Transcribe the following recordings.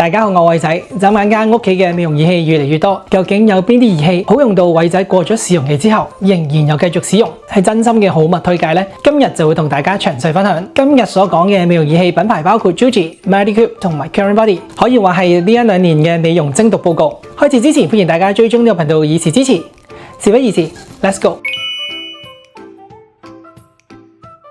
大家好，我係偉仔。眨眼間屋企嘅美容儀器越嚟越多，究竟有邊啲儀器好用到偉仔過咗試用期之後仍然有繼續使用，係真心嘅好物推介呢？今日就會同大家詳細分享。今日所講嘅美容儀器品牌包括 Muji、Medicube 同埋 Karen Body， 可以話係呢一兩年嘅美容精讀報告。開始之前，歡迎大家追蹤呢個頻道以示支持。事不宜遲 ，Let's go！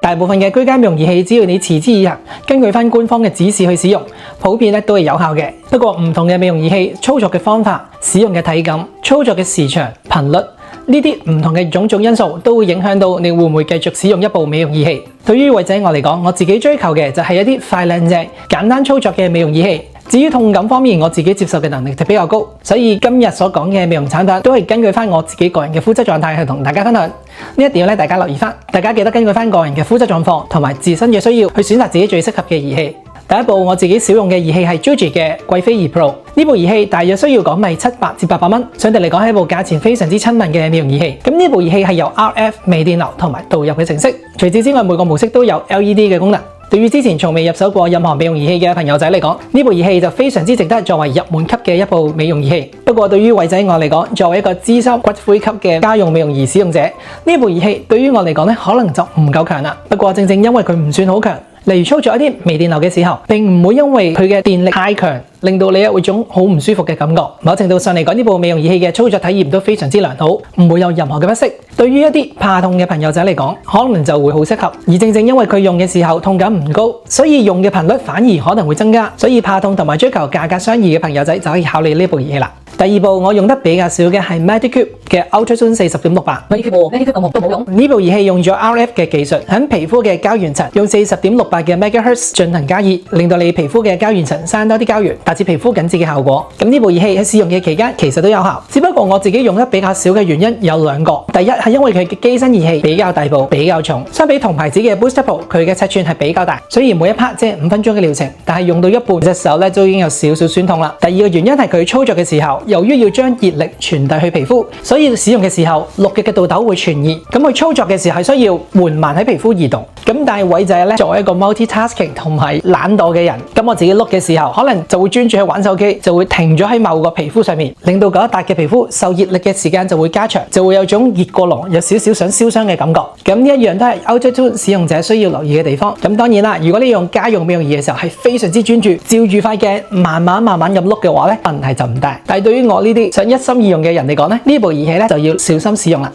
大部分嘅居家美容儀器，只要你持之以恆，根據翻官方嘅指示去使用，普遍都係有效嘅。不過唔同嘅美容儀器操作嘅方法、使用嘅體感、操作嘅時長、頻率呢啲唔同嘅種種因素，都會影響到你會唔會繼續使用一部美容儀器。對於偉仔我嚟講，我自己追求嘅就係一啲快靚正、簡單操作嘅美容儀器。至於痛感方面，我自己接受嘅能力就比較高，所以今日所講嘅美容產品都係根據翻我自己個人嘅膚質狀態去同大家分享。呢一點大家留意翻，大家記得根據翻個人嘅膚質狀況同埋自身嘅需要去選擇自己最適合嘅儀器。第一部我自己少用嘅儀器係 Muji 嘅貴妃儀 Pro， 呢部儀器大約需要港幣700至800蚊，相對嚟講係一部價錢非常之親民嘅美容儀器。咁呢部儀器係有 RF 微電流同埋導入嘅程式，除此之外每個模式都有 LED 嘅功能。對於之前從未入手過任何美容儀器嘅朋友仔嚟講，呢部儀器就非常之值得作為入門級嘅一部美容儀器。不過對於偉仔我嚟講，作為一個資深骨灰級嘅家用美容儀使用者，呢部儀器對於我嚟講可能就唔夠強啦。不過正正因為佢唔算好強，例如操作一啲微電流嘅時候，並唔會因為佢嘅電力太強，令到你有一種好唔舒服嘅感覺。某程度上嚟講，呢部美容儀器嘅操作體驗都非常之良好，唔會有任何嘅不適。對於一啲怕痛嘅朋友仔嚟講，可能就會好適合。而正正因為佢用嘅時候痛感唔高，所以用嘅頻率反而可能會增加。所以怕痛同埋追求價格相宜嘅朋友仔就可以考慮呢部儀器啦。第二部我用得比較少嘅係 Medicube 嘅 Ultrasound 40.68。Medicube 咁都冇用。呢部儀器用咗 RF 嘅技術，喺皮膚嘅膠原層用40.68嘅 MHz 進行加熱，令到你皮膚嘅膠原層生多啲膠原，達至皮膚緊緻嘅效果。咁呢部儀器喺試用嘅期間其實都有效，只不過我自己用得比較少嘅原因有兩個。第一係因為佢嘅機身儀器比較大部、比較重，相比同牌子嘅 Booster Pro， 佢嘅尺寸係比較大，所以每一 part 即係5分鐘嘅療程，但係用到一半隻手都已經有少少酸痛啦。第二個原因係佢操作嘅時候，由於要將熱力傳遞去皮膚，所以使用嘅時候6極嘅導頭會傳熱，咁佢操作嘅時候係需要緩慢喺皮膚移動。咁但係偉仔咧作為一個 multitasking 同埋懶惰嘅人，咁我自己碌嘅時候，可能就會專注去玩手機，就會停咗喺某個皮膚上面，令到嗰一笪嘅皮膚受熱力嘅時間就會加長，就會有種熱過龍，有少少想燒傷嘅感覺。咁呢一樣都係 Ultrasound 使用者需要留意嘅地方。咁當然啦，如果你用家用美容儀嘅時候係非常之專注，照住塊鏡慢慢咁碌嘅話咧，問題就唔大。但係對於我呢啲想一心二用嘅人嚟講咧，呢部儀器咧就要小心使用啦。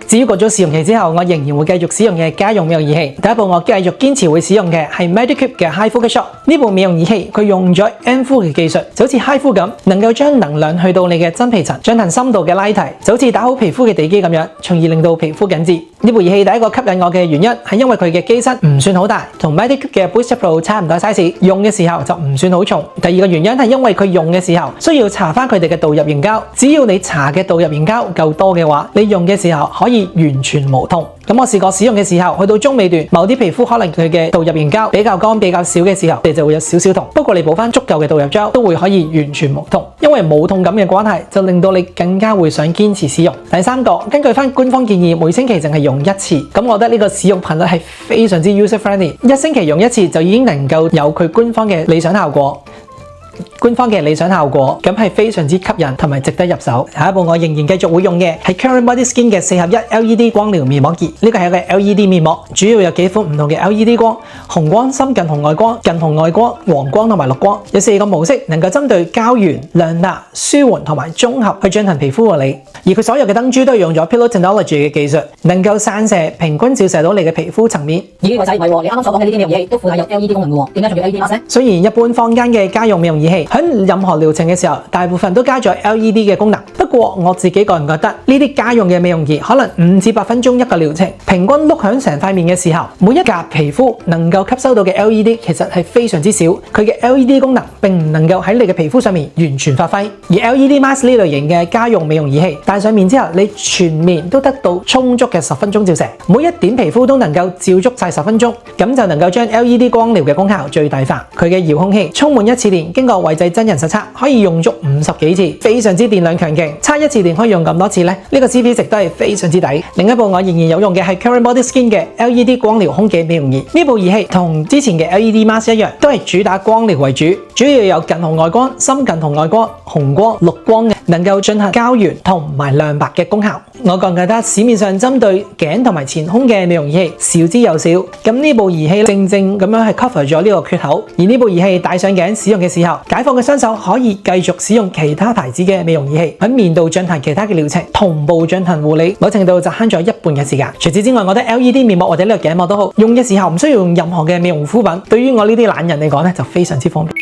至於過咗試用期之後，我仍然會繼續使用嘅家用美容儀器。第一部我繼續堅持會使用嘅係 Medicube 嘅 High Focus Shot。呢部美容儀器佢用咗 NFU 嘅技術，就好似 HIFU 咁，能夠將能量去到你嘅真皮層，進行深度嘅拉提，就好似打好皮膚嘅地基咁樣，從而令到皮膚緊緻。呢部儀器第一個吸引我嘅原因係因為佢嘅機身唔算好大，同 Medicube 嘅 Booster Pro 差唔多 size， 用嘅時候就唔算好重。第二個原因係因為佢用嘅時候需要搽翻佢哋嘅導入型膠，只要你搽嘅導入型膠夠多嘅話，你用嘅時候可以完全無痛。咁我試過使用嘅時候，去到中尾段，某啲皮膚可能佢嘅導入型膠比較乾、比較少嘅時候，你就會有少少痛。不過你補翻足夠嘅導入膠，都會可以完全無痛。因為冇痛感嘅關係，就令到你更加會想堅持使用。第三個，根據翻官方建議，每星期淨係用一次。咁我覺得呢個使用頻率係非常之 user friendly， 一星期用一次就已經能夠有佢官方嘅理想效果。咁係非常之吸引同埋值得入手。下一部我仍然繼續會用嘅係 Karen Body Skin 嘅4合1 LED 光療面膜儀。呢個係一個 LED 面膜，主要有幾款唔同嘅 LED 光，紅光、深近紅外光、近紅外光、黃光同埋綠光，有4個模式，能夠針對膠原、亮達、舒緩同埋綜合去進行皮膚護理。而佢所有嘅燈珠都係用咗 Pillow Technology 嘅技術，能夠散射平均照射到你嘅皮膚層面。咦，偉仔唔係喎，你啱啱所講嘅呢啲美容儀器都附帶有 LED 功能嘅喎，點解仲要 LED mask 呢？雖然一般坊間嘅家用美容儀器喺任何療程嘅時候，大部分都加咗 LED 嘅功能。不過我自己個人覺得呢啲家用嘅美容儀可能5至8分鐘一個療程，平均碌響成塊面嘅時候，每一格皮膚能夠吸收到嘅 LED 其實係非常之少。佢嘅 LED 功能並唔能夠喺你嘅皮膚上面完全發揮。而 LED mask 呢類型嘅家用美容儀器戴上面之後，你全面都得到充足嘅10分鐘照射，每一點皮膚都能夠照足晒10分鐘，咁就能夠將 LED 光療嘅功效最大化。佢嘅遙控器充滿一次電，經過偉製真人實測，可以用足50幾次，非常之電量強勁。叉一次電可以用咁多次呢，呢個 CP 值都係非常之抵。另一部我仍然有用嘅係 Current Body Skin 嘅 LED 光療空氣美容儀。呢部儀器同之前嘅 LED Mask 一樣，都係主打光療為主，主要有近紅外光、深近紅外光、紅光、綠光嘅，能夠進行膠原同埋亮白嘅功效。我覺得市面上針對頸同埋前胸嘅美容儀器少之又少，咁呢部儀器正正咁樣係 cover 咗呢個缺口。而呢部儀器戴上頸使用嘅時候，解放嘅雙手可以繼續使用其他牌子嘅美容儀器喺面度進行其他嘅療程，同步進行護理，某程度就慳咗一半嘅時間。除此之外，我覺得 LED 面膜或者呢個頸膜都好，用嘅時候唔需要用任何嘅美容護膚品，對於我呢啲懶人嚟講咧就非常之方便。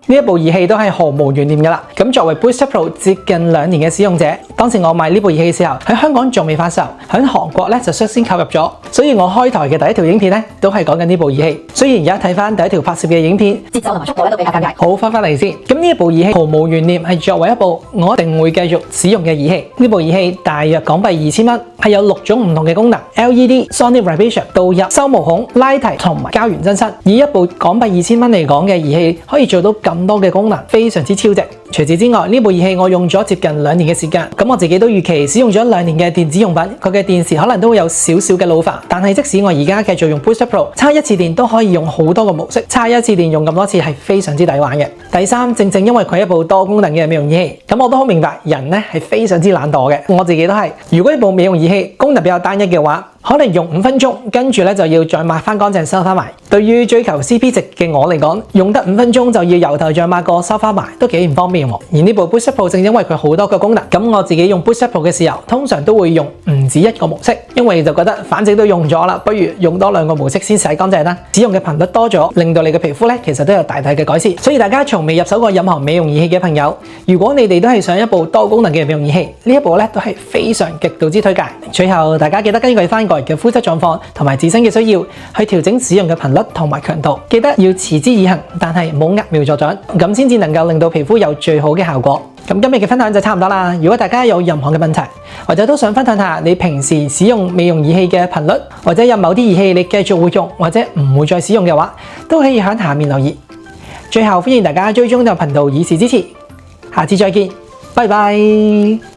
呢一部儀器都係毫無懸念㗎啦。咁作為 Booster Pro 接近2年嘅使用者，當時我買呢部儀器嘅時候，喺香港仲未發售，喺韓國咧就率先購入咗。所以我開台嘅第一條影片咧，都係講緊呢部儀器。雖然而家睇翻第一條拍攝嘅影片，節奏同埋速度咧都比較尷尬。好，翻嚟先。咁呢一部儀器毫無懸念係作為一部我一定會繼續使用嘅儀器。呢部儀器大約港幣2000蚊，係有6種唔同嘅功能 ：LED、Sonic Vibration、導入、收毛孔、拉提同埋膠原增生。以一部港幣2000蚊嚟講嘅儀器，可以做到咁多嘅功能，非常之超值。除此之外，呢部儀器我用咗接近2年嘅時間，咁我自己都預期使用咗2年嘅電子用品，佢嘅電池可能都會有少少嘅老化。但係即使我而家繼續用 Booster Pro， 叉一次電都可以用好多個模式，叉一次電用咁多次係非常之抵玩嘅。第三，正因為佢係一部多功能嘅美容儀器，咁我都好明白人咧係非常之懶惰嘅，我自己都係。如果一部美容儀器功能比較單一嘅話，可能用5分鐘，跟住咧就要再抹翻乾淨收翻埋。對於追求 CP 值嘅我嚟講，用得5分鐘就要由頭再抹過收翻埋，都幾唔方便喎。而呢部 Booster Pro 正因為佢好多個功能，咁我自己用 Booster Pro 嘅時候，通常都會用唔止一個模式，因為就覺得反正都用咗啦，不如用多2個模式先洗乾淨啦。使用嘅頻率多咗，令到你嘅皮膚咧其實都有大大嘅改善。所以大家從未入手過任何美容儀器嘅朋友，如果你哋都係想一部多功能嘅美容儀器，呢一部咧都係非常極度之推介。最後大家記得根據翻個人嘅膚質狀況同埋自身嘅需要去調整使用嘅頻率同埋強度，記得要持之以恆，但係唔好揠苗助長，咁先至能夠令到皮膚有最好嘅效果。咁今日嘅分享就差唔多啦。如果大家有任何嘅問題，或者都想分享下你平時使用美容儀器嘅頻率，或者有某啲儀器你繼續會用或者唔會再使用嘅話，都可以喺下面留言。最後歡迎大家追蹤呢個頻道以示支持，下次再見，拜拜。